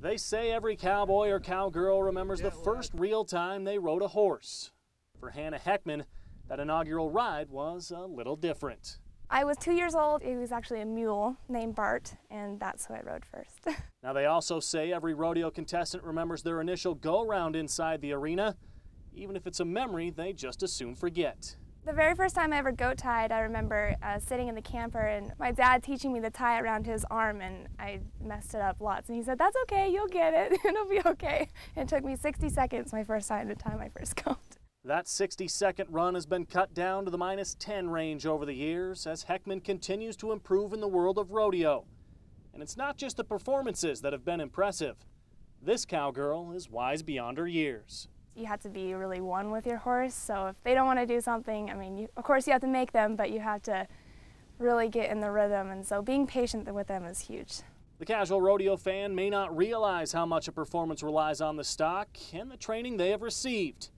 They say every cowboy or cowgirl remembers the first real time they rode a horse. For Hanna Heckman, that inaugural ride was a little different. I was 2 years old. It was actually a mule named Bart, and that's who I rode first. Now they also say every rodeo contestant remembers their initial go-round inside the arena, even if it's a memory they just as soon forget. The very first time I ever goat tied, I remember sitting in the camper and my dad teaching me to tie around his arm, and I messed it up lots. And he said, "That's okay, you'll get it, it'll be okay." And it took me 60 seconds my first time to tie my first goat. That 60-second run has been cut down to the -10 range over the years as Heckman continues to improve in the world of rodeo. And it's not just the performances that have been impressive. This cowgirl is wise beyond her years. You have to be really one with your horse, so if they don't want to do something, I mean, of course you have to make them, but you have to really get in the rhythm, and so being patient with them is huge. The casual rodeo fan may not realize how much a performance relies on the stock and the training they have received.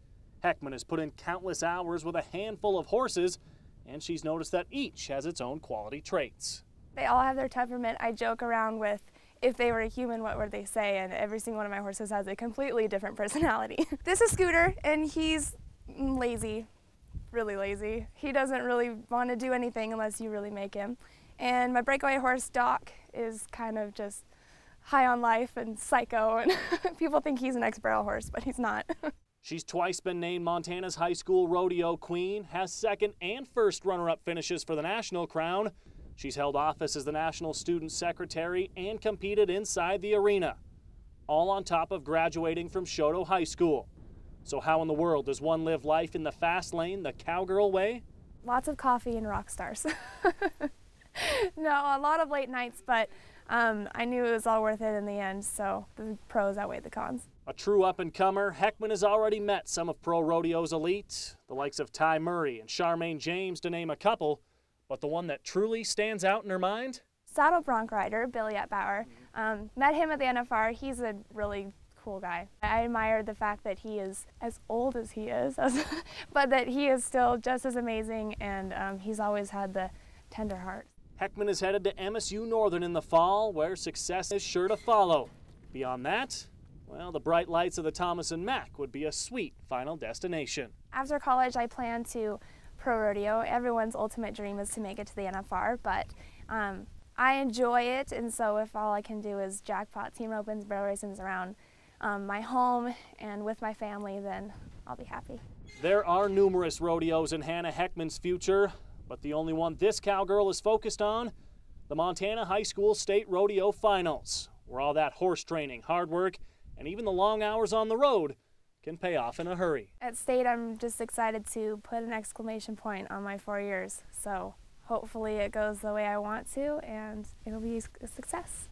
Heckman has put in countless hours with a handful of horses, and she's noticed that each has its own quality traits. They all have their temperament. I joke around with, if they were a human, what would they say? And every single one of my horses has a completely different personality. This is Scooter, and he's lazy, really lazy. He doesn't really want to do anything unless you really make him. And my breakaway horse, Doc, is kind of just high on life and psycho, and people think he's an ex-barrel horse, but he's not. She's twice been named Montana's high school rodeo queen, has second and first runner-up finishes for the national crown. She's held office as the national student secretary and competed inside the arena, all on top of graduating from Choteau High School. So how in the world does one live life in the fast lane, the cowgirl way? Lots of coffee and rock stars. No, a lot of late nights, but I knew it was all worth it in the end, so the pros outweighed the cons. A true up-and-comer, Heckman has already met some of pro rodeo's elite, the likes of Ty Murray and Charmaine James to name a couple, but the one that truly stands out in her mind? Saddle bronc rider, Billy Atbauer. Met him at the NFR. He's a really cool guy. I admire the fact that he is as old as he is, but that he is still just as amazing, and he's always had the tender heart. Heckman is headed to MSU Northern in the fall, where success is sure to follow. Beyond that, well, the bright lights of the Thomas and Mack would be a sweet final destination. After college, I plan to pro rodeo. Everyone's ultimate dream is to make it to the NFR, but I enjoy it, and so if all I can do is jackpot team ropings, barrel racings around my home and with my family, then I'll be happy. There are numerous rodeos in Hanna Heckman's future, but the only one this cowgirl is focused on, the Montana High School State Rodeo Finals, where all that horse training, hard work, and even the long hours on the road can pay off in a hurry. At state, I'm just excited to put an exclamation point on my 4 years, so hopefully it goes the way I want to, and it'll be a success.